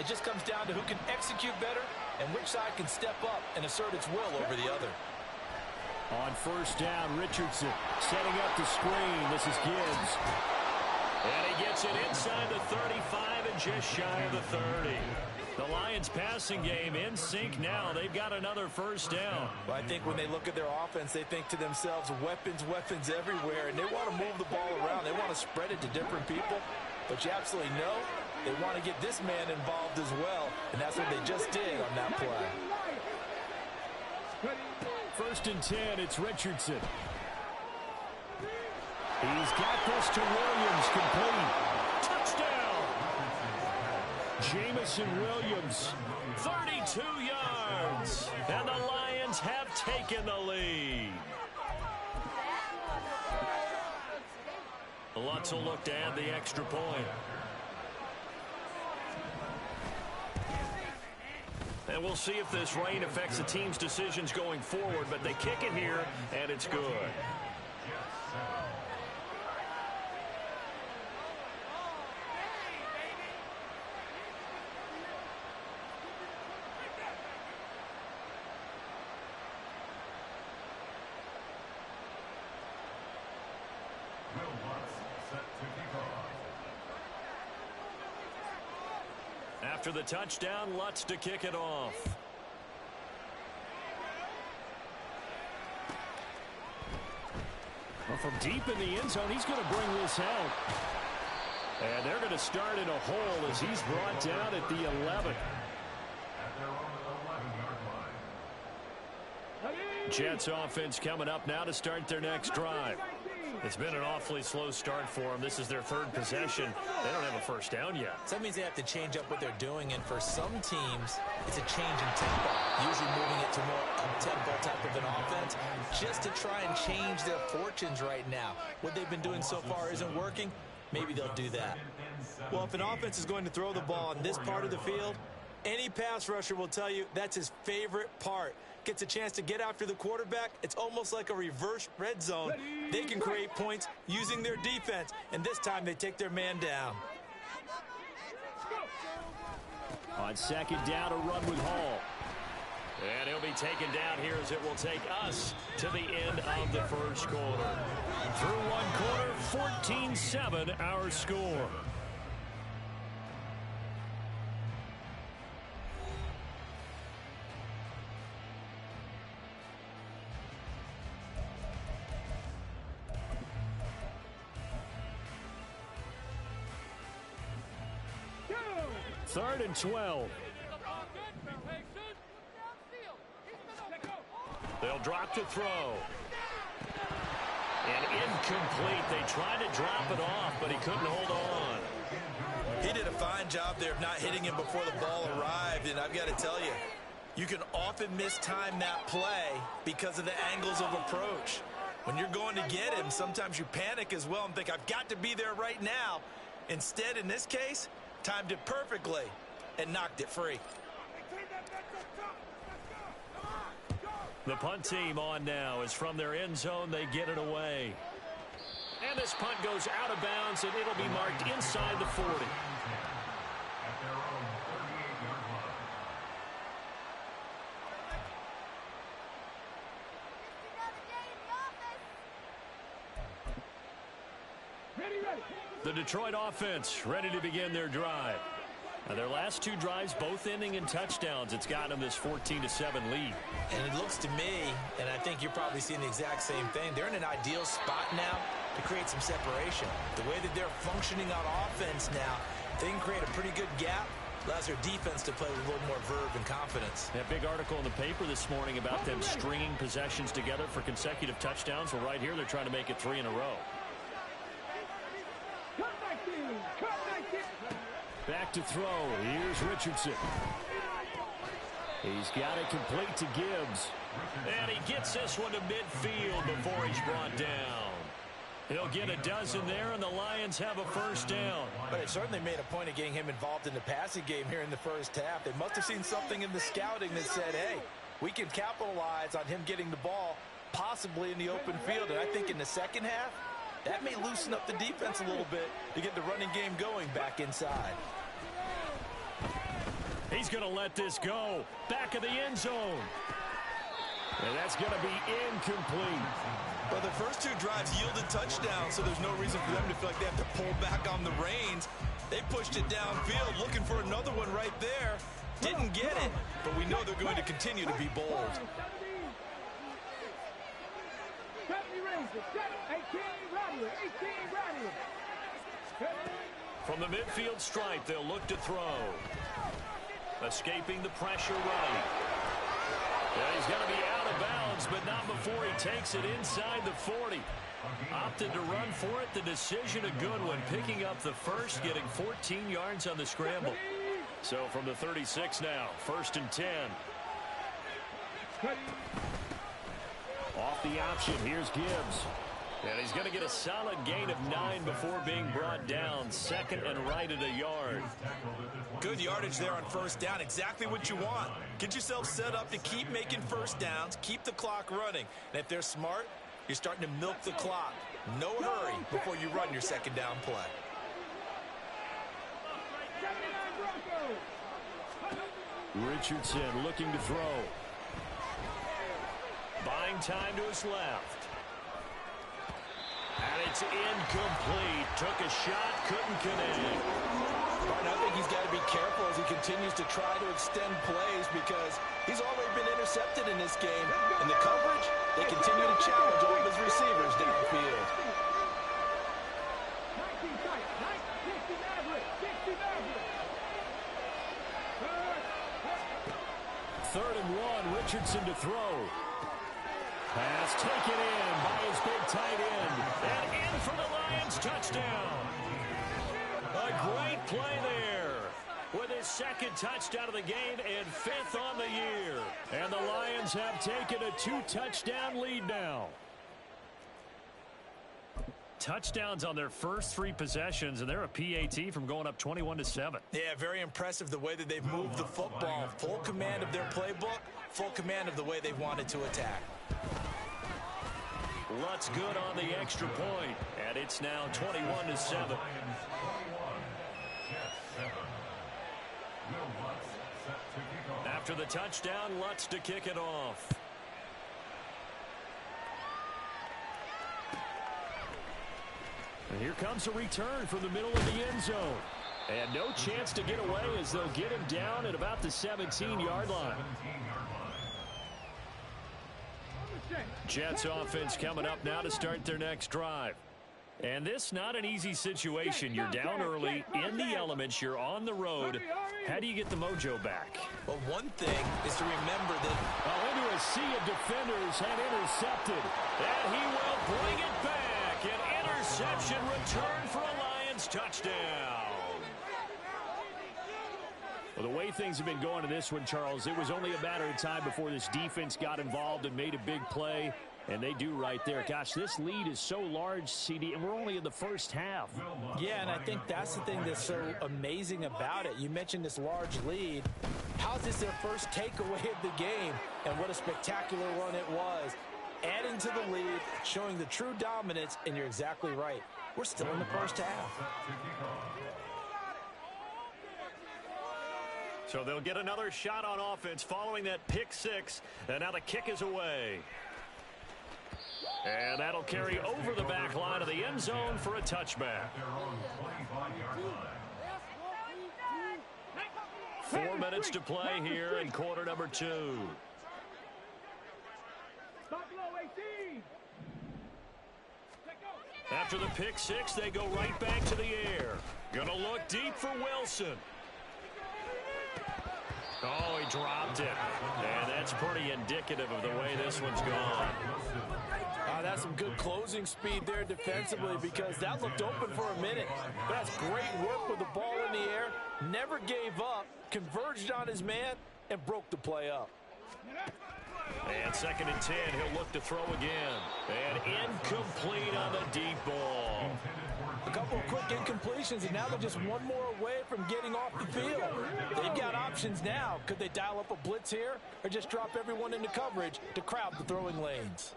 It just comes down to who can execute better and which side can step up and assert its will over the other. On first down, Richardson setting up the screen. This is Gibbs. And he gets it inside the 35 and just shy of the 30. The Lions passing game in sync now. They've got another first down. Well, I think when they look at their offense, they think to themselves, weapons, weapons everywhere, and they want to move the ball around. They want to spread it to different people, but you absolutely know they want to get this man involved as well, and that's what they just did on that play. First and 10, it's Richardson. He's got this to Williams, complete. Touchdown! Jamison Williams, 32 yards. And the Lions have taken the lead. Lutz will look to add the extra point. And we'll see if this rain affects the team's decisions going forward, but they kick it here, and it's good. After the touchdown, Lutz to kick it off. Well, from deep in the end zone, he's going to bring this out. And they're going to start in a hole as he's brought down at the 11. Jets offense coming up now to start their next drive. It's been an awfully slow start for them. This is their third possession. They don't have a first down yet. So that means they have to change up what they're doing, and for some teams, it's a change in tempo, usually moving it to more up-tempo type of an offense just to try and change their fortunes right now. What they've been doing so far isn't working. Maybe they'll do that. Well, if an offense is going to throw the ball on this part of the field, any pass rusher will tell you that's his favorite part. Gets a chance to get after the quarterback. It's almost like a reverse red zone. They can create points using their defense, and this time they take their man down. On second down, a run with Hall. And he'll be taken down here as it will take us to the end of the first quarter. Through one quarter, 14-7 our score. Third and 12. They'll drop to throw. And incomplete. They tried to drop it off, but he couldn't hold on. He did a fine job there of not hitting him before the ball arrived, and I've got to tell you, you can often mistime that play because of the angles of approach. When you're going to get him, sometimes you panic as well and think, I've got to be there right now. Instead, in this case, timed it perfectly and knocked it free. The punt team on now is from their end zone. They get it away. And this punt goes out of bounds, and it'll be marked inside the 40. The Detroit offense ready to begin their drive. Now their last two drives both ending in touchdowns. It's gotten them this 14-7 lead. And it looks to me, and I think you're probably seeing the exact same thing, they're in an ideal spot now to create some separation. The way that they're functioning on offense now, they can create a pretty good gap. Allows their defense to play with a little more verve and confidence. That big article in the paper this morning about them stringing possessions together for consecutive touchdowns. Well, right here they're trying to make it 3 in a row. Back to throw. Here's Richardson. He's got it complete to Gibbs. And he gets this one to midfield before he's brought down. He'll get a dozen there, and the Lions have a first down. But it certainly made a point of getting him involved in the passing game here in the first half. They must have seen something in the scouting that said, hey, we can capitalize on him getting the ball possibly in the open field. And I think in the second half, that may loosen up the defense a little bit to get the running game going back inside. He's going to let this go. Back of the end zone. And that's going to be incomplete. Well, the first two drives yielded touchdowns, so there's no reason for them to feel like they have to pull back on the reins. They pushed it downfield, looking for another one right there. Didn't get it, but we know they're going to continue to be bold. From the midfield stripe, they'll look to throw. Escaping the pressure right. Yeah, he's going to be out of bounds, but not before he takes it inside the 40. Opted to run for it. The decision a good one. Picking up the first, getting 14 yards on the scramble. So from the 36 now, 1st and 10. Off the option, here's Gibbs. And he's going to get a solid gain of 9 before being brought down. 2nd and right at a yard. Good yardage there on 1st down. Exactly what you want. Get yourself set up to keep making 1st downs. Keep the clock running. And if they're smart, you're starting to milk the clock. No hurry before you run your 2nd down play. Richardson looking to throw. Buying time to his left. And it's incomplete. Took a shot, couldn't connect. And I think he's got to be careful as he continues to try to extend plays because he's already been intercepted in this game. And the coverage, they continue to challenge all of his receivers downfield. Third and 1, Richardson to throw. Pass taken in by his big tight end. And in for the Lions touchdown. A great play there with his 2nd touchdown of the game and 5th on the year. And the Lions have taken a 2-touchdown lead now. Touchdowns on their first 3 possessions, and they're a PAT from going up 21-7. Yeah, very impressive the way that they've moved the football. Full command of their playbook, full command of the way they've wanted to attack. Lutz good on the extra point, and it's now 21-7. After the touchdown, Lutz to kick it off. And here comes a return from the middle of the end zone. And no chance to get away as they'll get him down at about the 17-yard line. Jets offense coming up now to start their next drive. And this not an easy situation. You're down early, in the elements, you're on the road. How do you get the mojo back? Well, one thing is to remember that into a sea of defenders and intercepted. And he will bring it back. An interception return for a Lions touchdown. Well, the way things have been going to this one, Charles, it was only a matter of time before this defense got involved and made a big play. And they do right there. Gosh, this lead is so large, CD, and we're only in the first half. Yeah, and I think that's the thing that's so amazing about it. You mentioned this large lead. How is this their first takeaway of the game? And what a spectacular run it was. Adding to the lead, showing the true dominance, and you're exactly right. We're still in the first half. So they'll get another shot on offense following that pick 6. And now the kick is away. And that'll carry over the back line of the end zone for a touchback. 4 minutes to play here in quarter number 2. After the pick 6, they go right back to the air. Gonna look deep for Wilson. Oh, he dropped it. And that's pretty indicative of the way this one's gone. That's some good closing speed there defensively because that looked open for a minute. But that's great work with the ball in the air. Never gave up, converged on his man, and broke the play up. And 2nd and 10, he'll look to throw again. And incomplete on the deep ball. A couple of quick incompletions, and now they're just one more away from getting off the field. They've got options now. Could they dial up a blitz here or just drop everyone into coverage to crowd the throwing lanes?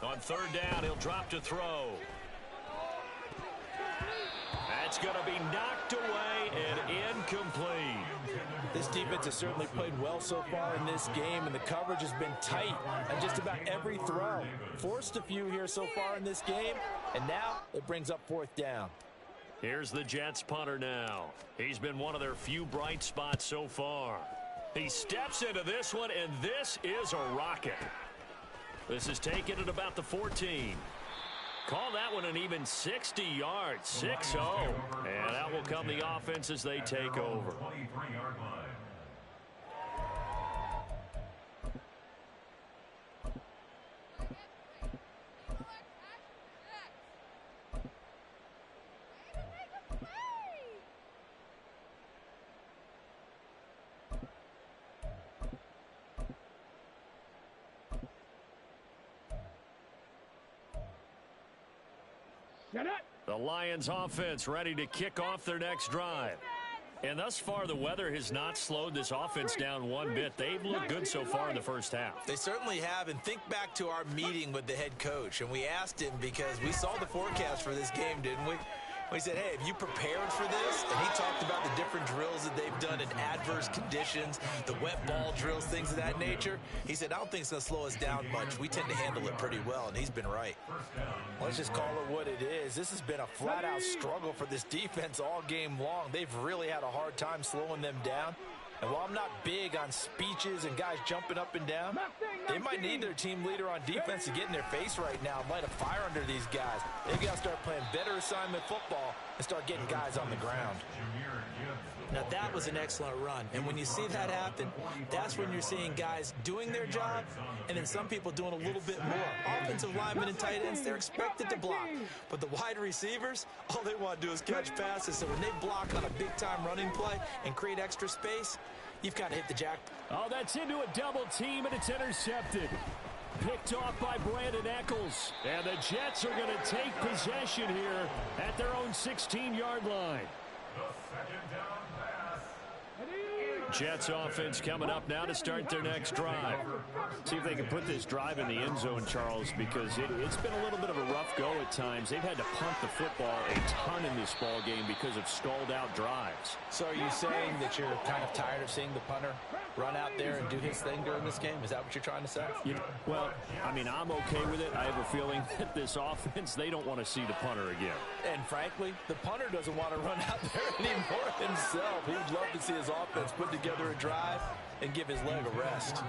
On third down, he'll drop to throw. That's going to be knocked away and incomplete. This defense has certainly played well so far in this game, and the coverage has been tight on just about every throw. Forced a few here so far in this game, and now it brings up fourth down. Here's the Jets punter now. He's been one of their few bright spots so far. He steps into this one, and this is a rocket. This is taken at about the 14. Call that one an even 60 yards, 6-0. And out will come the offense as they take over. The Lions offense ready to kick off their next drive. And thus far, the weather has not slowed this offense down one bit. They've looked good so far in the first half. They certainly have. And think back to our meeting with the head coach. And we asked him because we saw the forecast for this game, didn't we? We said, hey, have you prepared for this? And he talked about the different drills that they've done in adverse conditions, the wet ball drills, things of that nature. He said, I don't think it's going to slow us down much. We tend to handle it pretty well, and he's been right. Let's just call it what it is. This has been a flat-out struggle for this defense all game long. They've really had a hard time slowing them down. And while I'm not big on speeches and guys jumping up and down, they might need their team leader on defense to get in their face right now and light a fire under these guys. They've got to start playing better assignment football and start getting guys on the ground. Now, that was an excellent run. And when you see that happen, that's when you're seeing guys doing their job and then some people doing a little bit more. Offensive linemen and tight ends, they're expected to block. But the wide receivers, all they want to do is catch passes. So when they block on a big-time running play and create extra space, you've got to hit the jackpot. Oh, that's into a double team, and it's intercepted. Picked off by Brandon Eccles. And the Jets are going to take possession here at their own 16-yard line. Jets offense coming up now to start their next drive. See if they can put this drive in the end zone, Charles, because it's been a little bit of a rough go at times. They've had to punt the football a ton in this ball game because of stalled out drives. So are you saying that you're kind of tired of seeing the punter run out there and do his thing during this game? Is that what you're trying to say? Well, I mean, I'm okay with it. I have a feeling that this offense, they don't want to see the punter again. And frankly, the punter doesn't want to run out there anymore himself. He would love to see his offense put together a drive and give his leg a rest.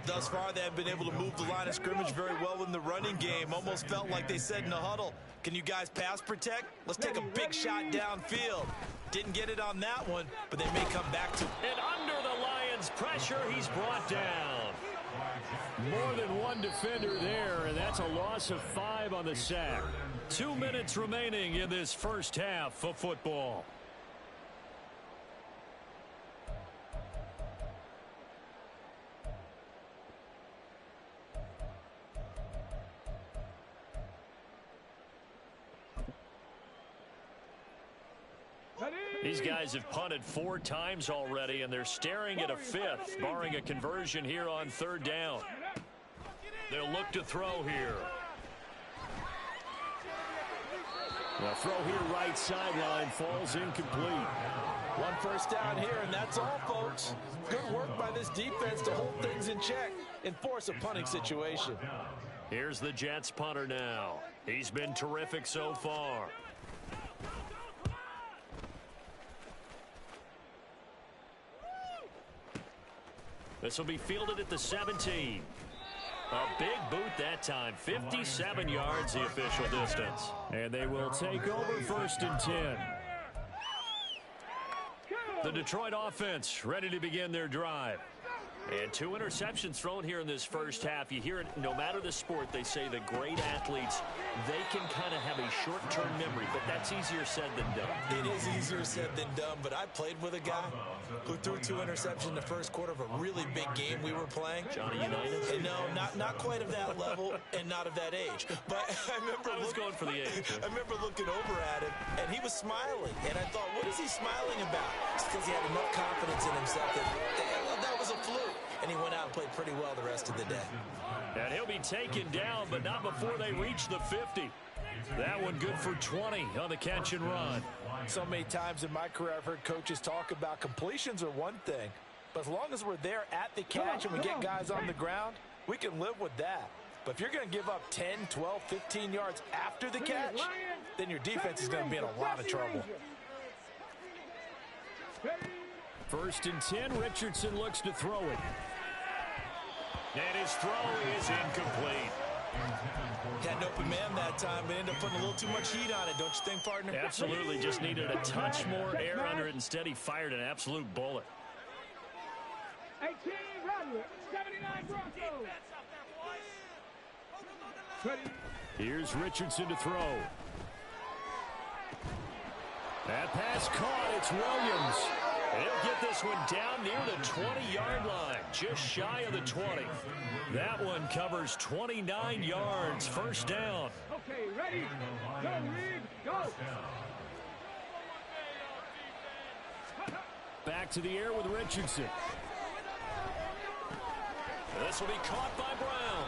Thus far, they have been able to move the line of scrimmage very well in the running game. Almost felt like they said in the huddle, can you guys pass protect? Let's take a big shot downfield. Didn't get it on that one, but they may come back to it. And under the Lions' pressure, he's brought down. More than one defender there, and that's a loss of 5 on the sack. 2 minutes remaining in this first half of football. These guys have punted 4 times already, and they're staring at a 5th, barring a conversion here on third down. They'll look to throw here. The throw here right sideline falls incomplete. One first down here, and that's all, folks. Good work by this defense to hold things in check and force a punting situation. Here's the Jets punter now. He's been terrific so far. This will be fielded at the 17. A big boot that time. 57 yards the official distance. And they will take over first and 10. The Detroit offense ready to begin their drive. And 2 interceptions thrown here in this first half. You hear it, no matter the sport, they say the great athletes, they can kind of have a short-term memory, but that's easier said than done. It is easier said than done, but I played with a guy who threw 2 interceptions in the first quarter of a really big game we were playing. Johnny Unitas? And no, not quite of that level and not of that age. But I remember I was going for the age. I remember looking over at him, and he was smiling. And I thought, what is he smiling about? It's because he had enough confidence in himself that of the day. And he'll be taken down, but not before they reach the 50. That one good for 20 on the catch and run. So many times in my career I've heard coaches talk about completions are one thing, but as long as we're there at the catch and we get guys on the ground, we can live with that. But if you're going to give up 10, 12, 15 yards after the catch, then your defense is going to be in a lot of trouble. 1st and 10, Richardson looks to throw it. And his throw is incomplete. Had an open man that time, but ended up putting a little too much heat on it, don't you think, partner? Absolutely, just needed a touch more air under it. Instead, he fired an absolute bullet. 18, 79 Broncos. Here's Richardson to throw. That pass caught. It's Williams. And he'll get this one down near the 20-yard line, just shy of the 20. That one covers 29 yards, 1st down. Okay, ready? Go, Reed, go. Back to the air with Richardson. This will be caught by Brown.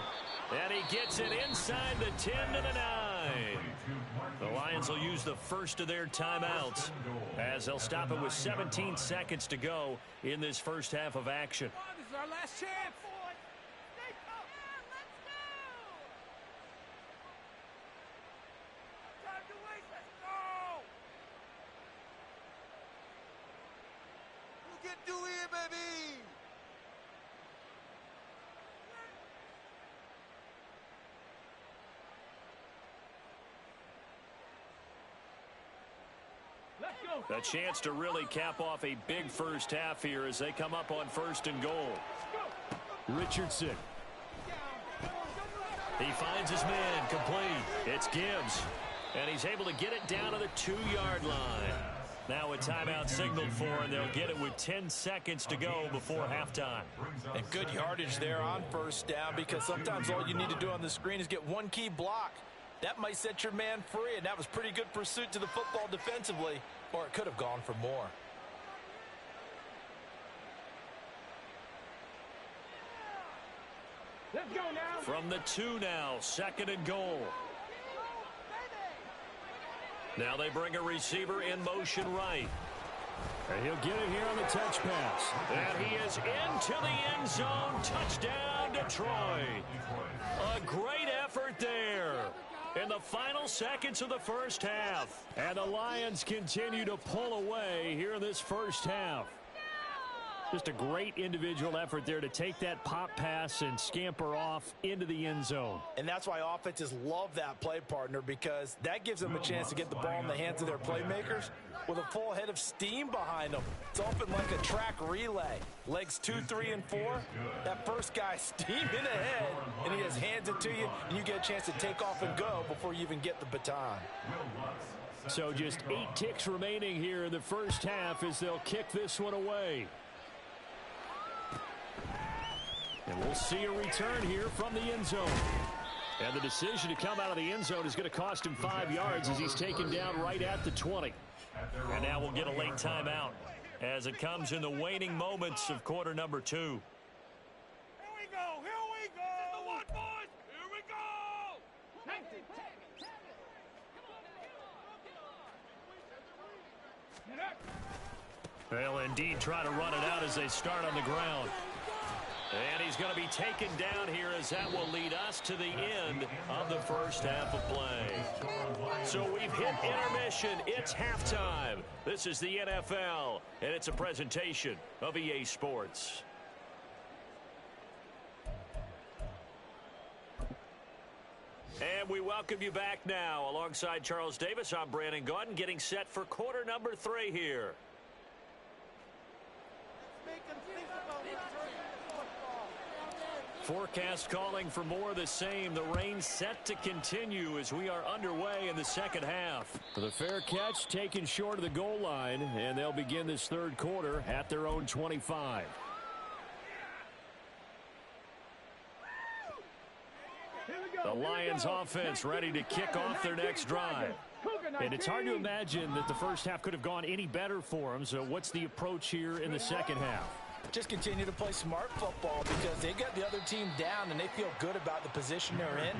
And he gets it inside the 10 to the 9. The Lions will use the first of their timeouts as they'll stop it with 17 seconds to go in this first half of action. This is our last chance. A chance to really cap off a big first half here as they come up on 1st and goal. Richardson. He finds his man complete. It's Gibbs. And he's able to get it down to the 2-yard line. Now a timeout signaled for, and they'll get it with 10 seconds to go before halftime. And good yardage there on 1st down, because sometimes all you need to do on the screen is get one key block. That might set your man free, and that was pretty good pursuit to the football defensively, or it could have gone for more. Let's go now. From the 2 now, 2nd and goal. Now they bring a receiver in motion right. And he'll get it here on the touch pass. And he is into the end zone. Touchdown, Detroit. A great effort there in the final seconds of the first half. And the Lions continue to pull away here in this first half. Just a great individual effort there to take that pop pass and scamper off into the end zone. And that's why offenses love that play, partner, because that gives them a chance to get the ball in the hands of their playmakers with a full head of steam behind them. It's often like a track relay. Legs 2, 3, and 4. That first guy steaming ahead, and he just hands it to you, and you get a chance to take off and go before you even get the baton. So just 8 ticks remaining here in the first half as they'll kick this one away. And we'll see a return here from the end zone. And the decision to come out of the end zone is going to cost him 5 yards as he's taken down right at the 20. And now we'll get a late timeout as it comes in the waning moments of quarter number 2. Here we go. Here we go. This is the one, boys. Here we go. They'll indeed try to run it out as they start on the ground. And he's going to be taken down here as that will lead us to the end of the first half of play. So we've hit intermission. It's halftime. This is the NFL, and it's a presentation of EA Sports. And we welcome you back now. Alongside Charles Davis, I'm Brandon Gaudin, getting set for quarter number 3 here. Forecast calling for more of the same. The rain set to continue as we are underway in the second half. The fair catch taken short of the goal line, and they'll begin this third quarter at their own 25. The Lions offense ready to kick off their next drive. And it's hard to imagine that the first half could have gone any better for them. So what's the approach here in the second half? Just continue to play smart football because they got the other team down and they feel good about the position they're in.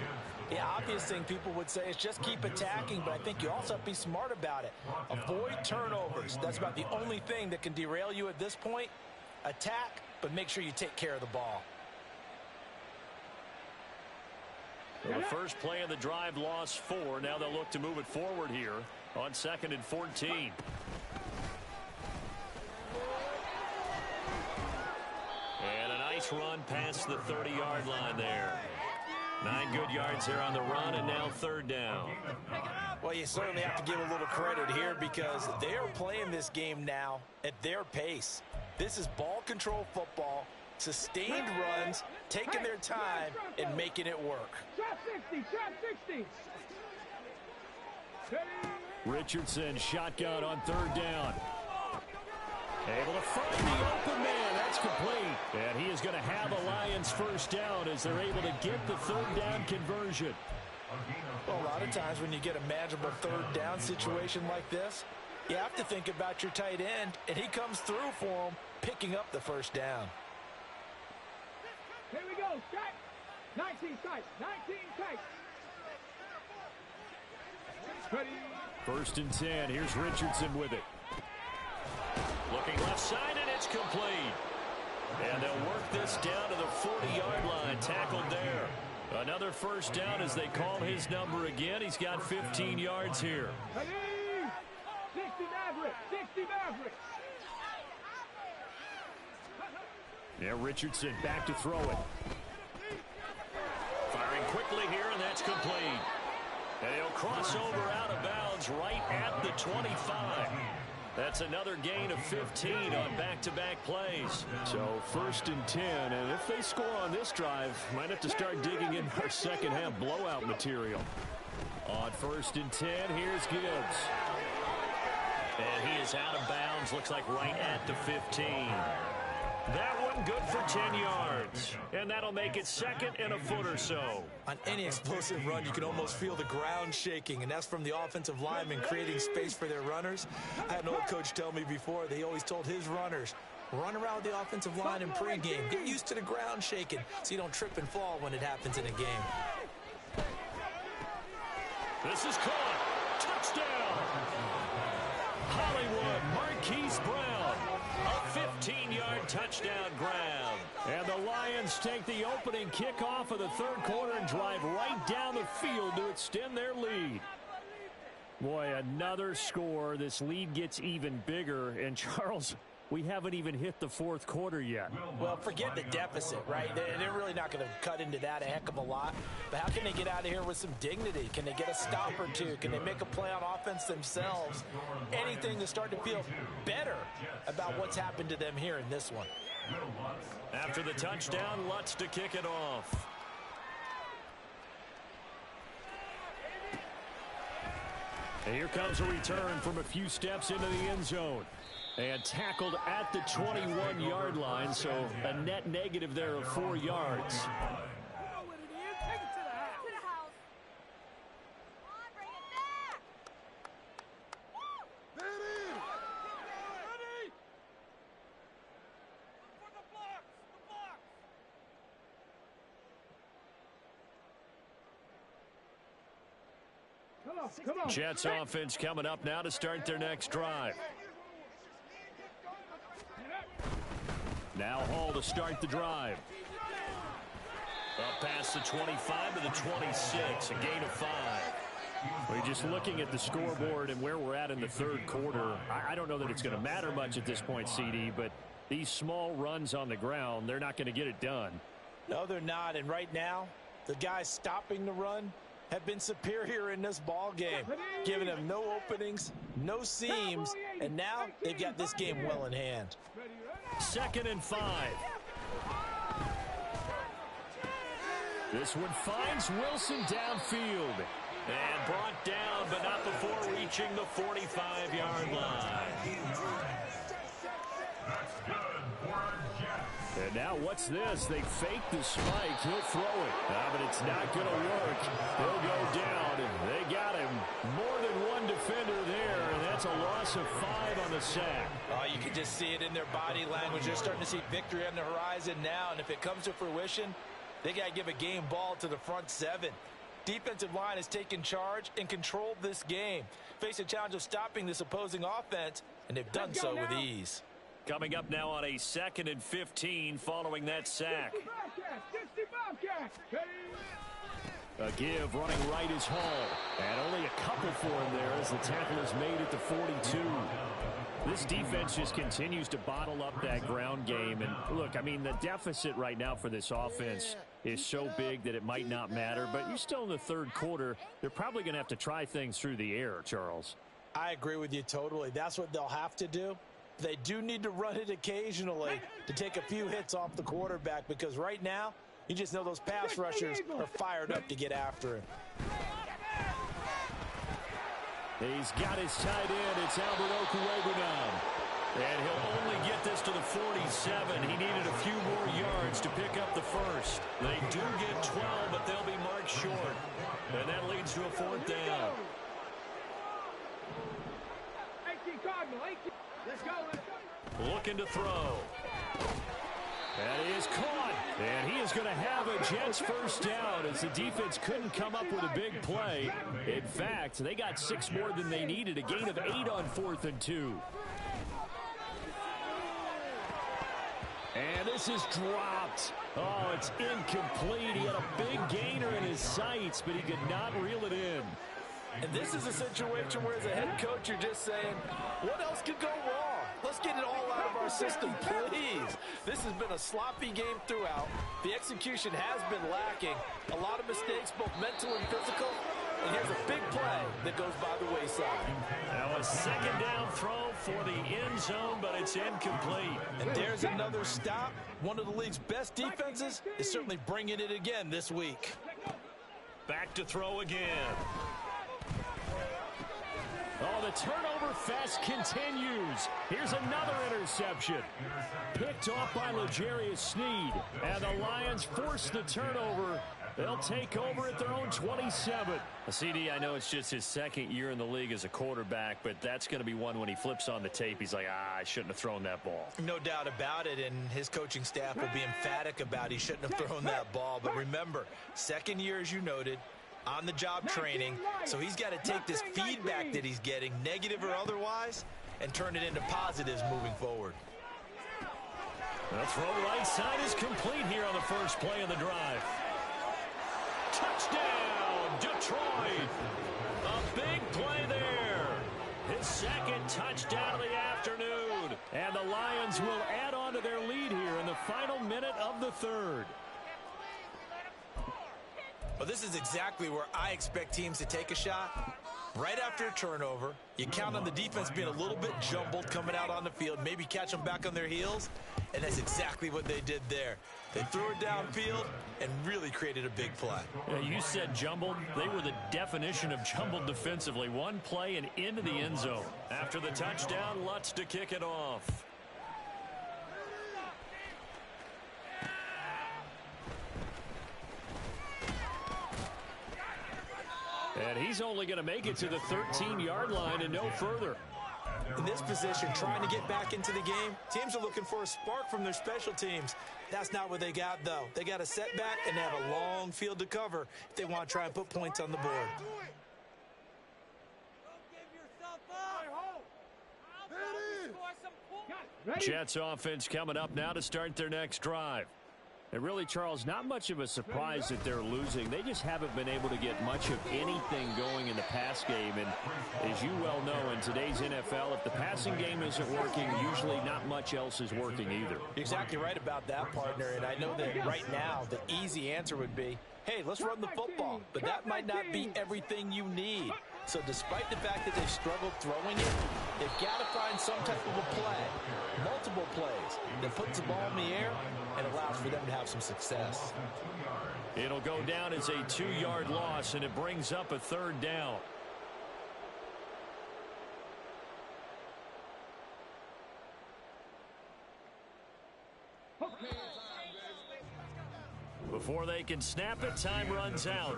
The obvious thing people would say is just keep attacking, but I think you also have to be smart about it. Avoid turnovers. That's about the only thing that can derail you at this point. Attack, but make sure you take care of the ball. Well, the first play of the drive lost 4. Now they'll look to move it forward here on 2nd and 14. And a nice run past the 30-yard line there. 9 good yards there on the run, and now 3rd down. Well, you certainly have to give a little credit here because they are playing this game now at their pace. This is ball control football, sustained runs, taking their time, and making it work. Trap 60, trap 60. Richardson, shotgun on 3rd down. Able to find the open man. That's complete. And he is going to have a Lions first down as they're able to get the 3rd down conversion. Well, a lot of times when you get a manageable 3rd down situation like this, you have to think about your tight end, and he comes through for him, picking up the 1st down. Here we go, strike. 19 strikes, 19 strikes. Ready. 1st and 10. Here's Richardson with it. Looking left side, and it's complete. And they'll work this down to the 40-yard line. Tackled there. Another 1st down as they call his number again. He's got 15 yards here. 60 Mavericks, 60 Mavericks. Yeah, Richardson back to throw it. Firing quickly here, and that's complete. And he'll cross over out of bounds right at the 25. That's another gain of 15 on back-to-back plays. So 1st and 10, and if they score on this drive, might have to start digging in our second-half blowout material. On 1st and 10, here's Gibbs. And he is out of bounds, looks like right at the 15. That one good for 10 yards. And that'll make it 2nd and a foot or so. On any explosive run, you can almost feel the ground shaking, and that's from the offensive linemen creating space for their runners. I had an old coach tell me before that he always told his runners, run around the offensive line in pregame. Get used to the ground shaking so you don't trip and fall when it happens in a game. This is caught. Touchdown. Hollywood, Marquise Brown. A 15-yard touchdown grab. And the Lions take the opening kickoff of the 3rd quarter and drive right down the field to extend their lead. Boy, another score. This lead gets even bigger. And Charles, we haven't even hit the 4th quarter yet. Well, forget the deficit, right? They're really not going to cut into that a heck of a lot. But how can they get out of here with some dignity? Can they get a stop or two? Can they make a play on offense themselves? Anything to start to feel better about what's happened to them here in this one. After the touchdown, Lutz to kick it off. And here comes a return from a few steps into the end zone. And tackled at the 21-yard line, so a net negative there of 4 yards. Come on. Jets offense coming up now to start their next drive. Now Hall to start the drive. Up past the 25 to the 26, a gain of 5. We're just looking at the scoreboard and where we're at in the 3rd quarter. I don't know that it's going to matter much at this point, CD, but these small runs on the ground, they're not going to get it done. No, they're not. And right now, the guys stopping the run have been superior in this ball game, giving them no openings, no seams, and now they've got this game well in hand. 2nd and 5. This one finds Wilson downfield. And brought down, but not before reaching the 45-yard line. And now what's this? They fake the spike. He'll throw it. But it's not going to work. He'll go down. And they got him. More than one defender there. And That's a loss of 5 on the sack. You can just see it in their body language. They're starting to see victory on the horizon now, and if it comes to fruition, they got to give a game ball to the front 7. Defensive line has taken charge and controlled this game. Face a challenge of stopping this opposing offense, and they've done so with ease. Coming up now on a 2nd and 15 following that sack. A give running right is Hall. And only a couple for him there as the tackle is made at the 42. This defense just continues to bottle up that ground game. And look, I mean, the deficit right now for this offense is so big that it might not matter. But you're still in the 3rd quarter. They're probably going to have to try things through the air, Charles. I agree with you totally. That's what they'll have to do. They do need to run it occasionally to take a few hits off the quarterback, because right now, you just know those pass rushers are fired up to get after him. He's got his tight end. It's Albert Okuegbunam. And he'll only get this to the 47. He needed a few more yards to pick up the first. They do get 12, but they'll be marked short. And that leads to a 4th down. Looking to throw. That is caught. And he is going to have a Jets first down as the defense couldn't come up with a big play. In fact, they got 6 more than they needed. A gain of 8 on 4th and 2. And this is dropped. Oh, it's incomplete. He had a big gainer in his sights, but he could not reel it in. And this is a situation where, as a head coach, you're just saying, what else could go wrong? Let's get it all out of our system, please. This has been a sloppy game throughout. The execution has been lacking. A lot of mistakes, both mental and physical. And here's a big play that goes by the wayside. Now a 2nd down throw for the end zone, but it's incomplete. And there's another stop. One of the league's best defenses is certainly bringing it again this week. Back to throw again. Oh, the turnover fest continues. Here's another interception. Picked off by L'Jarius Sneed. And the Lions force the turnover. They'll take over at their own 27. CD, I know it's just his 2nd year in the league as a quarterback, but that's going to be one when he flips on the tape. He's like, I shouldn't have thrown that ball. No doubt about it, and his coaching staff will be emphatic about he shouldn't have thrown that ball. But remember, 2nd year, as you noted, on-the-job training, so he's got to take this feedback that he's getting, negative or otherwise, and turn it into positives moving forward. The throw right side is complete here on the first play of the drive. Touchdown, Detroit! A big play there. His 2nd touchdown of the afternoon. And the Lions will add on to their lead here in the final minute of the 3rd. Well, this is exactly where I expect teams to take a shot. Right after a turnover, you count on the defense being a little bit jumbled coming out on the field, maybe catch them back on their heels, and that's exactly what they did there. They threw it downfield and really created a big play. Yeah, you said jumbled. They were the definition of jumbled defensively. One play and into the end zone. After the touchdown, Lutz to kick it off. And he's only going to make it to the 13-yard line and no further. In this position, trying to get back into the game, teams are looking for a spark from their special teams. That's not what they got, though. They got a setback, and they have a long field to cover if they want to try and put points on the board. Jets offense coming up now to start their next drive. And really, Charles, not much of a surprise that they're losing. They just haven't been able to get much of anything going in the pass game. And as you well know, in today's NFL, if the passing game isn't working, usually not much else is working either. You're exactly right about that, partner. And I know that right now the easy answer would be, hey, let's run the football. But that might not be everything you need. So despite the fact that they've struggled throwing it, they've got to find some type of a play, multiple plays, that puts the ball in the air and allows for them to have some success. It'll go down as a 2-yard loss, and it brings up a 3rd down. Before they can snap it, time runs out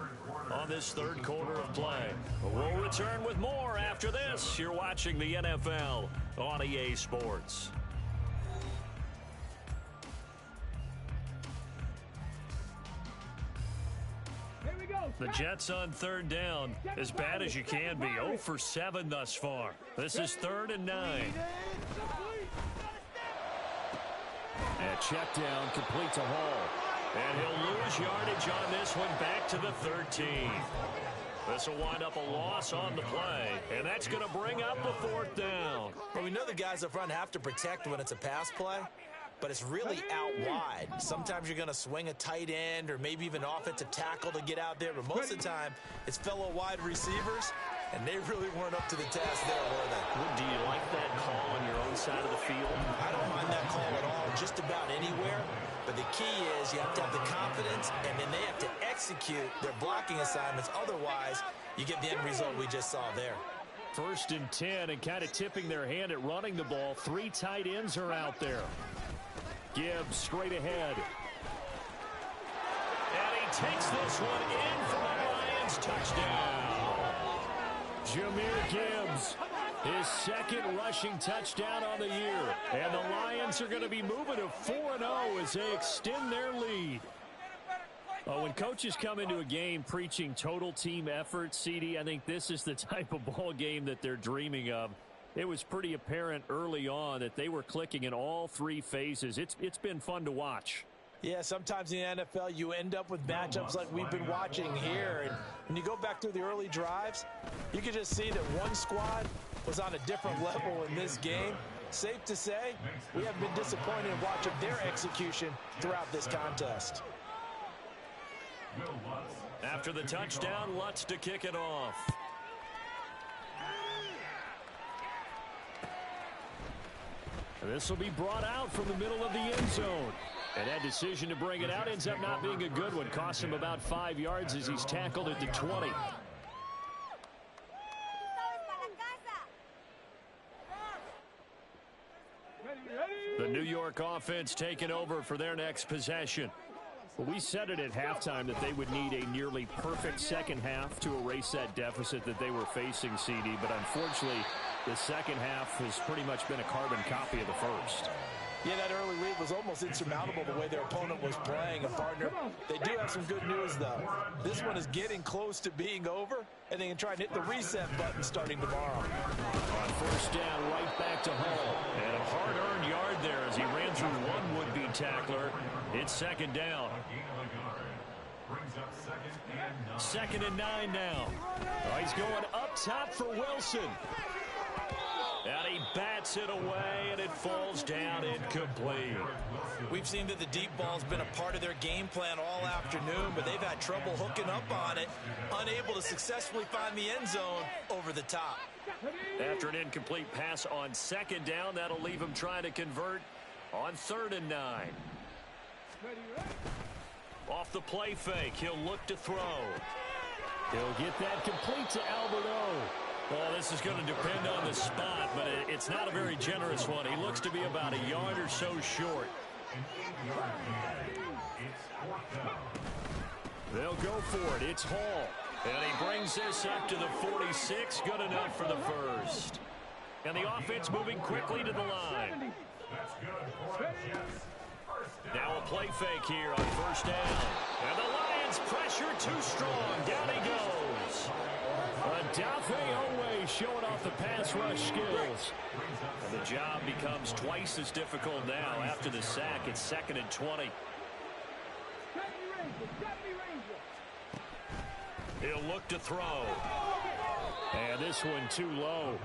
on this third quarter of play. We'll return with more after this. You're watching the NFL on EA Sports. The Jets on third down, as bad as you can be. 0 for 7 thus far. This is 3rd and 9. And check down, complete to Hall. And he'll lose yardage on this one, back to the 13. This will wind up a loss on the play, and that's going to bring up the 4th down. Well, we know the guys up front have to protect when it's a pass play, but it's really out wide. Sometimes you're going to swing a tight end or maybe even offensive tackle to get out there, but most of the time it's fellow wide receivers, and they really weren't up to the task there, were they? Do you like that call on your own side of the field? I don't mind that call at all, just about anywhere. But the key is you have to have the confidence, and then they have to execute their blocking assignments. Otherwise, you get the end result we just saw there. 1st and 10, and kind of tipping their hand at running the ball. 3 tight ends are out there. Gibbs straight ahead. And he takes this one in for the Lions. Touchdown. Jahmyr Gibbs, his 2nd rushing touchdown on the year. And the Lions are going to be moving to 4-0 as they extend their lead. When coaches come into a game preaching total team effort, CD, I think this is the type of ball game that they're dreaming of. It was pretty apparent early on that they were clicking in all 3 phases. It's been fun to watch. Yeah, sometimes in the NFL you end up with matchups like we've been watching here. And when you go back through the early drives, you can just see that one squad was on a different level in this game. Safe to say, we have been disappointed in watching their execution throughout this contest. After the touchdown, Lutz to kick it off. This will be brought out from the middle of the end zone. And that decision to bring it out ends up not being a good one. Cost him about 5 yards as he's tackled at the 20. The New York offense taking over for their next possession. We said it at halftime that they would need a nearly perfect second half to erase that deficit that they were facing, CD. But unfortunately, the second half has pretty much been a carbon copy of the first. Yeah, that early lead was almost insurmountable the way their opponent was playing. And, partner, they do have some good news, though. This one is getting close to being over, and they can try and hit the reset button starting tomorrow. On 1st down, right back to Hall. And a hard-earned yard there as he ran through one would-be tackler. It's 2nd down. 2nd and 9 now. He's going up top for Wilson. And he bats it away, and it falls down incomplete. We've seen that the deep ball's been a part of their game plan all afternoon, but they've had trouble hooking up on it, unable to successfully find the end zone over the top. After an incomplete pass on 2nd down, that'll leave him trying to convert on 3rd and 9. Off the play fake, he'll look to throw. He'll get that complete to Alberto. Well, this is going to depend on the spot, but it's not a very generous one. He looks to be about a yard or so short. They'll go for it. It's Hall. And he brings this up to the 46. Good enough for the first. And the offense moving quickly to the line. Now a play fake here on 1st down. And the Lions pressure too strong. Down he goes. Adafe Owe showing off the pass rush skills. And the job becomes twice as difficult now. After the sack, it's 2nd and 20. He'll look to throw. And this one too low.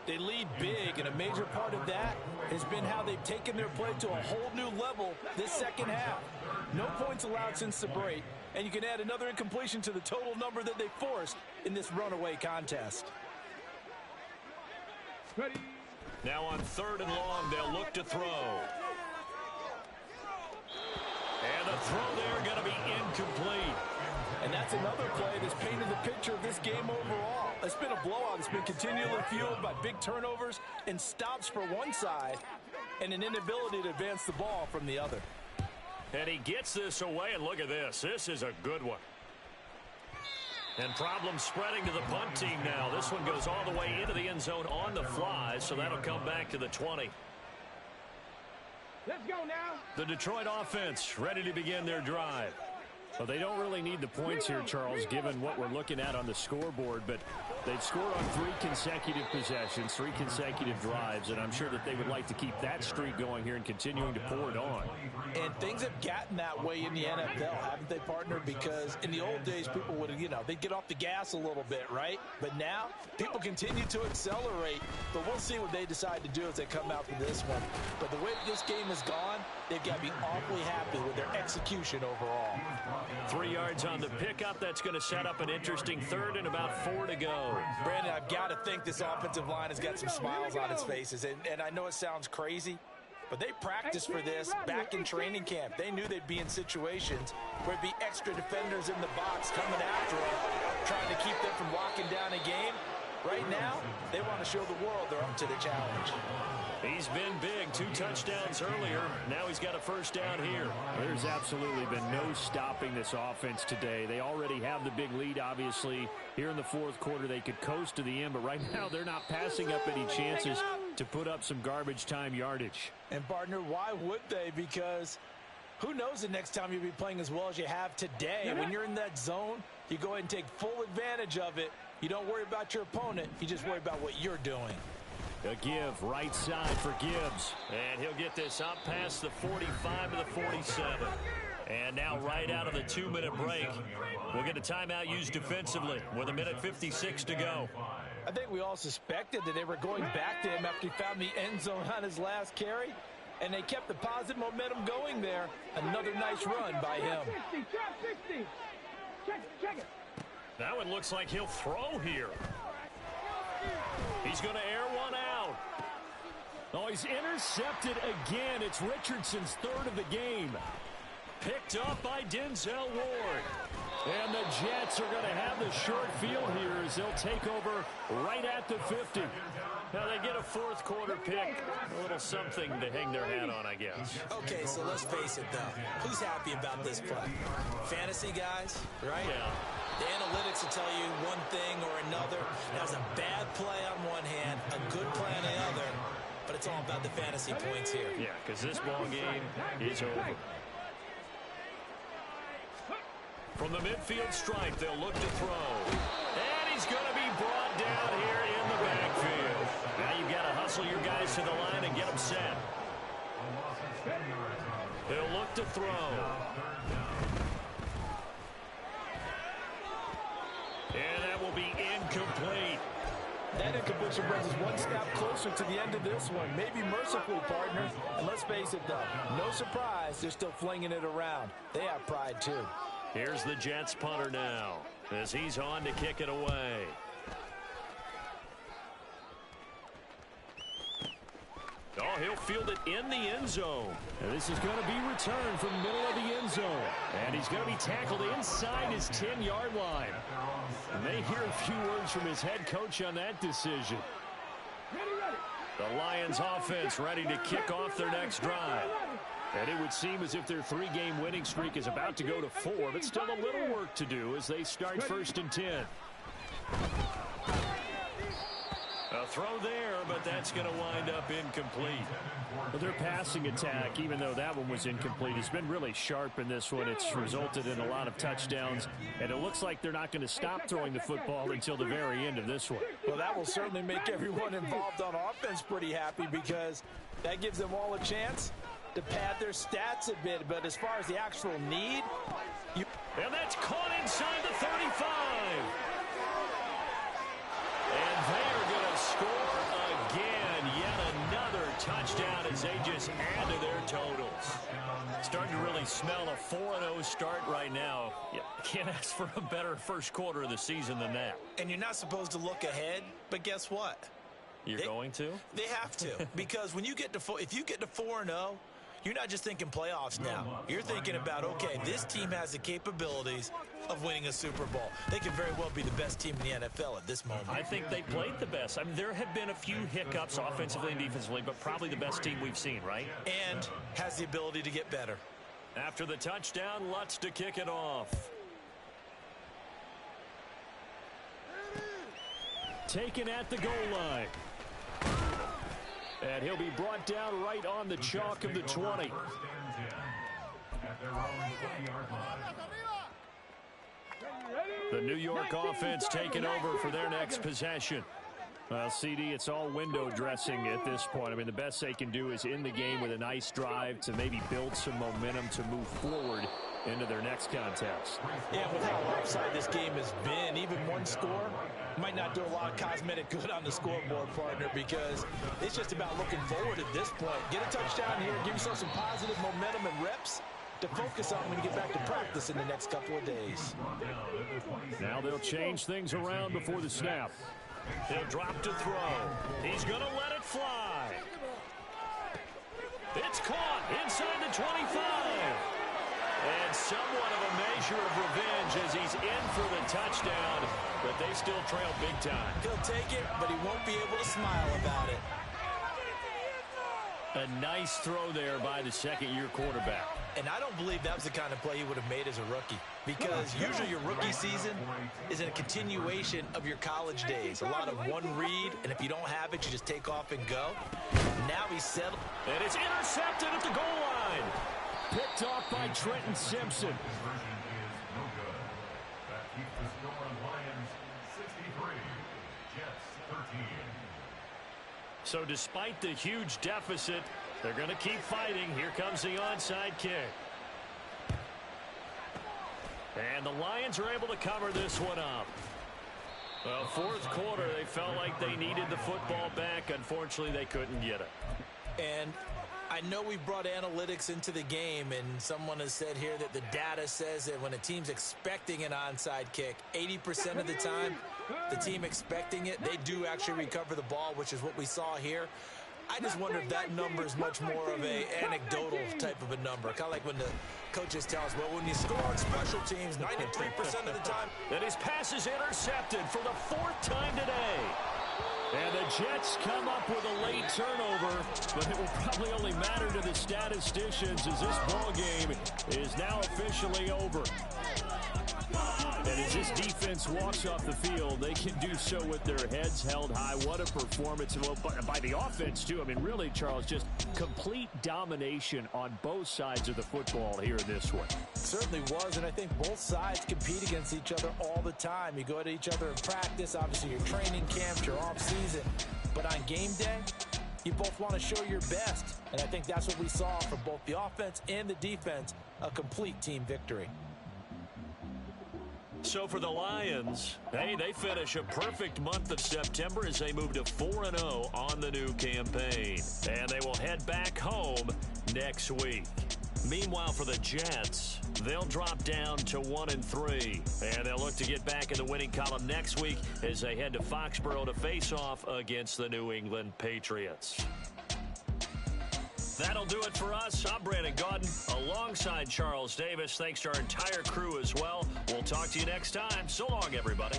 They lead big, and a major part of that has been how they've taken their play to a whole new level this second half. No points allowed since the break, and you can add another incompletion to the total number that they forced in this runaway contest. Now on 3rd and long, they'll look to throw. And the throw there going to be incomplete. And that's another play that's painted the picture of this game overall. It's been a blowout. It's been continually fueled by big turnovers and stops for one side and an inability to advance the ball from the other. And he gets this away, and look at this. This is a good one. And problems spreading to the punt team now. This one goes all the way into the end zone on the fly, so that'll come back to the 20. Let's go now. The Detroit offense ready to begin their drive. Well, they don't really need the points here, Charles, given what we're looking at on the scoreboard, but they've scored on 3 consecutive possessions, 3 consecutive drives, and I'm sure that they would like to keep that streak going here and continuing to pour it on. And things have gotten that way in the NFL, haven't they, partner? Because in the old days, people would, they'd get off the gas a little bit, right? But now, people continue to accelerate, but we'll see what they decide to do as they come out for this one. But the way this game has gone, they've got to be awfully happy with their execution overall. 3 yards on the pickup. That's going to set up an interesting third and about 4 to go. Brandon, I've got to think this offensive line has got some smiles on its faces. And I know it sounds crazy, but they practiced for this back in training camp. They knew they'd be in situations where it'd be extra defenders in the box coming after them, trying to keep them from locking down a game. Right now, they want to show the world they're up to the challenge. He's been big. 2 touchdowns earlier. Now he's got a first down here. There's absolutely been no stopping this offense today. They already have the big lead, obviously. Here in the fourth quarter, they could coast to the end, but right now they're not passing up any chances to put up some garbage time yardage. And, partner, why would they? Because who knows the next time you'll be playing as well as you have today. When you're in that zone, you go ahead and take full advantage of it. You don't worry about your opponent. You just worry about what you're doing. A give right side for Gibbs. And he'll get this up past the 45 to the 47. And now right out of the 2-minute break, we'll get a timeout used defensively with 1:56 to go. I think we all suspected that they were going back to him after he found the end zone on his last carry. And they kept the positive momentum going there. Another nice run by him. 60. Check it. Now it looks like he'll throw here. He's going to air one out. Oh, he's intercepted again. It's Richardson's 3rd of the game. Picked up by Denzel Ward. And the Jets are going to have the short field here as they'll take over right at the 50. Now they get a fourth quarter pick. A little something to hang their hat on, I guess. Okay, so let's face it, though. Who's happy about this play? Fantasy guys, right? Yeah. The analytics will tell you one thing or another. That was a bad play on one hand, a good play on the other, but it's all about the fantasy points here. Yeah, because this ball game is over. From the midfield stripe, they'll look to throw. And he's going to be brought down here in the backfield. Now you've got to hustle your guys to the line and get them set. They'll look to throw. And that will be incomplete. That incompletion brings us one step closer to the end of this one. Maybe mercifully, partner. And let's face it, though. No surprise, they're still flinging it around. They have pride, too. Here's the Jets punter now as he's on to kick it away. Oh, he'll field it in the end zone. And this is going to be returned from the middle of the end zone. And he's going to be tackled inside his 10-yard line. And they hear a few words from his head coach on that decision. The Lions offense ready to kick off their next drive. And it would seem as if their 3-game winning streak is about to go to 4, but still a little work to do as they start 1st and 10. A throw there, but that's going to wind up incomplete. But their passing attack, even though that one was incomplete, has been really sharp in this one. It's resulted in a lot of touchdowns, and it looks like they're not going to stop throwing the football until the very end of this one. Well, that will certainly make everyone involved on offense pretty happy because that gives them all a chance to pad their stats a bit. But as far as the actual need, and that's caught inside the 35. And they are going to score again. Yet another touchdown as they just add to their totals. Starting to really smell a 4-0 start right now. You can't ask for a better first quarter of the season than that. And you're not supposed to look ahead, but guess what? You're going to? They have to. Because when you get to if you get to 4-0, you're not just thinking playoffs now. You're thinking about, okay, this team has the capabilities of winning a Super Bowl. They could very well be the best team in the NFL at this moment. I think they played the best. I mean, there have been a few hiccups offensively and defensively, but probably the best team we've seen, right? And has the ability to get better. After the touchdown, Lutz to kick it off. Taken at the goal line. And he'll be brought down right on the chalk of the 20. The New York offense taking over for their next possession. Well, CD, it's all window dressing at this point. I mean, the best they can do is end the game with a nice drive to maybe build some momentum to move forward into their next contest. Yeah, with how lopsided this game has been, even one score might not do a lot of cosmetic good on the scoreboard, partner, because it's just about looking forward at this point. Get a touchdown here, give yourself some positive momentum and reps to focus on when you get back to practice in the next couple of days. Now they'll change things around before the snap. He'll drop to throw. He's going to let it fly. It's caught inside the 25. And somewhat of a measure of revenge as he's in for the touchdown, but they still trail big time. He'll take it, but he won't be able to smile about it. A nice throw there by the second-year quarterback. And I don't believe that was the kind of play he would have made as a rookie, because usually your rookie season is a continuation of your college days. A lot of one read, and if you don't have it, you just take off and go. Now he's settled. And it's intercepted at the goal line. Picked off by Trenton Simpson. So despite the huge deficit, they're going to keep fighting. Here comes the onside kick. And the Lions are able to cover this one up. Well, fourth quarter, they felt like they needed the football back. Unfortunately, they couldn't get it. And I know we brought analytics into the game, and someone has said here that the data says that when a team's expecting an onside kick, 80% of the time, the team expecting it, they do actually recover the ball, which is what we saw here. I just wonder if that number is much more of a anecdotal type of a number. Kind of like when the coaches tell us, well, when you score on special teams, 93% of the time. And his pass is intercepted for the fourth time today. And the Jets come up with a late turnover, but it will probably only matter to the statisticians as this ball game is now officially over. And as this defense walks off the field, they can do so with their heads held high. What a performance by the offense, too. I mean, really, Charles, just complete domination on both sides of the football here in this one. Certainly was, and I think both sides compete against each other all the time. You go at each other in practice, obviously your training camps, your off-season. But on game day, you both want to show your best. And I think that's what we saw from both the offense and the defense, a complete team victory. So for the Lions, hey, they finish a perfect month of September as they move to 4-0 on the new campaign. And they will head back home next week. Meanwhile, for the Jets, they'll drop down to 1-3. And they'll look to get back in the winning column next week as they head to Foxborough to face off against the New England Patriots. That'll do it for us. I'm Brandon Gaudin alongside Charles Davis. Thanks to our entire crew as well. We'll talk to you next time. So long, everybody.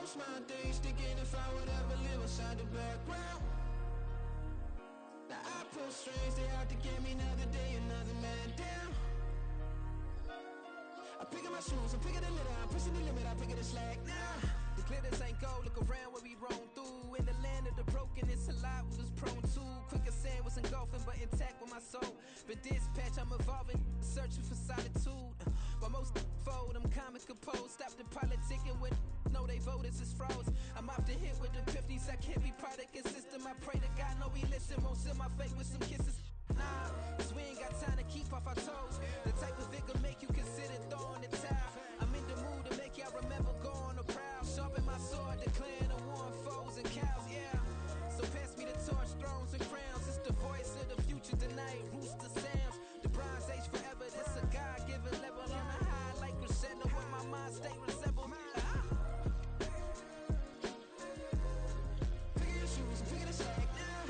most my days thinking if I would ever live inside the background. Now I pull strings, they out to get me another day, another man down. I pick up my shoes, I'm picking the litter, I'm pushing the limit, I pick up the slack now. The glitters ain't gold, look around where we roam through. In the land of the broken, it's a lot we was prone to. Quicker sand was engulfing, but intact with my soul. Been dispatched, I'm evolving, searching for solitude. While most fold, I'm comic composed. Stop the politicking when know they voters is froze. I'm off the hit with the 50s, I can't be product and system. I pray to God, know he listen, won't seal my fate with some kisses. Nah, cause we ain't got time to keep off our toes. The type of vigor make you consider throwing the towel. I'm in the mood to make y'all remember going to proud. Sharpen my sword, declaring the war on foes and cows, yeah. So pass me the torch, thrones and crowns. It's the voice of the future tonight, rooster sounds. The Bronze Age forever, this a God-given level. On a high like crescendo, where my mind state resemble. Pick your shoes and pick the slack now.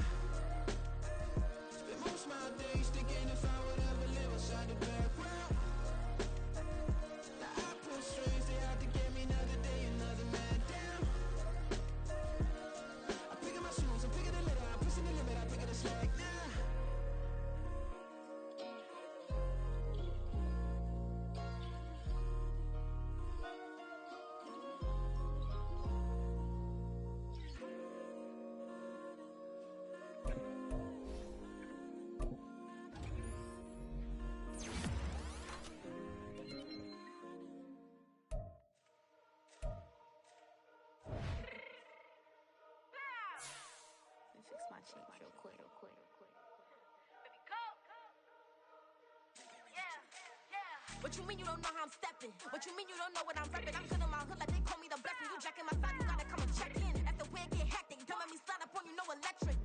Spend most my days thinking if I would ever live inside the background. Now I pull strings, they out to get me another day, another man down. I pick up my shoes, I'm picking the litter, I'm pushing the limit, I pick up the slack now. Fix my cheek real quick. Baby, go. Yeah. What you mean you don't know how I'm stepping? What you mean you don't know what I'm repping? I'm good on my hood like they call me the blessing. You jacking my side, you gotta come and check in. That's the way it get hectic. Don't let me slide up on you, no electric.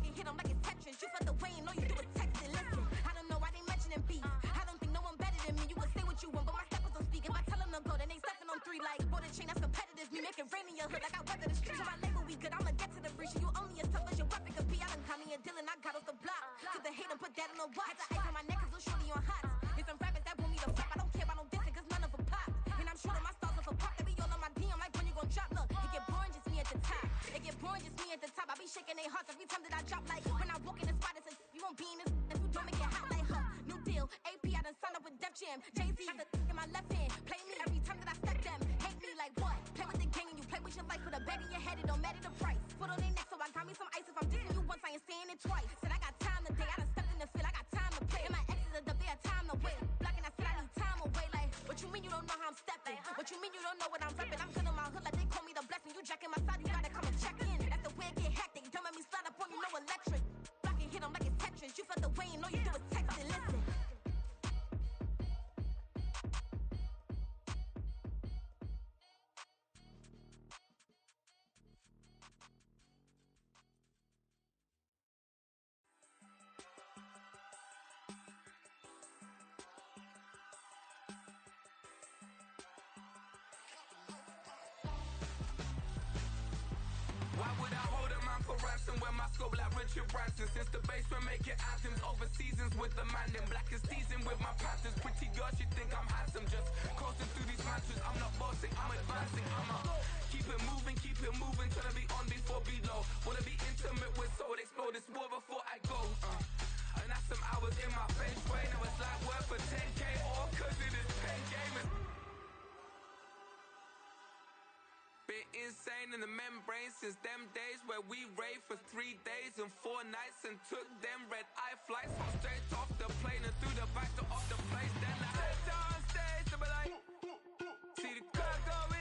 You hit them like it's Tetris. You felt the way and all you do is text it. Listen, I don't know why they mentioning beef. I don't think no one better than me. You can say what you want, but my steppers don't speak. If I tell them to go, then they stepping on 3 like border chain. That's competitive. Me make it rain in your hood like I weather the street. So my label we good. I'ma get to the breach. You only as tough as your weapon could be. I done caught me a Dylan. I got off the block. Took the hate and put that on the watch. The ice on my neck is little shorty on hot. There's some rappers that want me to flop. I don't care about no dissing, cause none of them pop. And I'm shooting my stars off a pop. They be all on my DM like when you gon' drop. Look, it get boring, just me at the top. It get boring, just me at the top. I be shaking their hearts every time that I drop. Like when I walk in the spot, it's you won't be in this. If you don't make it hot like new deal. AP, I done signed up with Def Jam. Jay-Z, got the in my left hand. Play me every time that I step them. Hate me like what? Play with the gang and you play with your life. Put a bag in your head, it don't matter the price. Foot on their neck, so I got me some ice. If I'm dissing you once, I ain't saying it twice. Said I got time today, I done stepped in the field, I got time to play. And my exes are up, they had time to wait. Blocking, I said I need time away. Like, what you mean you don't know how I'm stepping? What you mean you don't know what I'm repping? I'm good on my hood like they call me the blessing. You jacking my side, you gotta come and check in. That's the way it get hectic. Don't let me slide up on you, no electric. Blocking, hit them like it's Tetris. You felt the way and all you do is text it. Listen. Why would I hold a man for ransom when my scope like Richard Branson? Since the basement making anthems over seasons with the man, then black is seasoned with my panthers. Pretty girl, she think I'm handsome, just coasting through these mantras. I'm not bossing, I'm advancing. I'ma keep it moving, tryna be on before below. Wanna be intimate with soul, explore this war before I go. And that's some hours in my feng shui. Now it's like work for 10K, all cause it is pen gamers. Been insane in the membrane since them days where we raved for 3 days and 4 nights and took them red eye flights. Straight off the plane and through the back door of the place. Then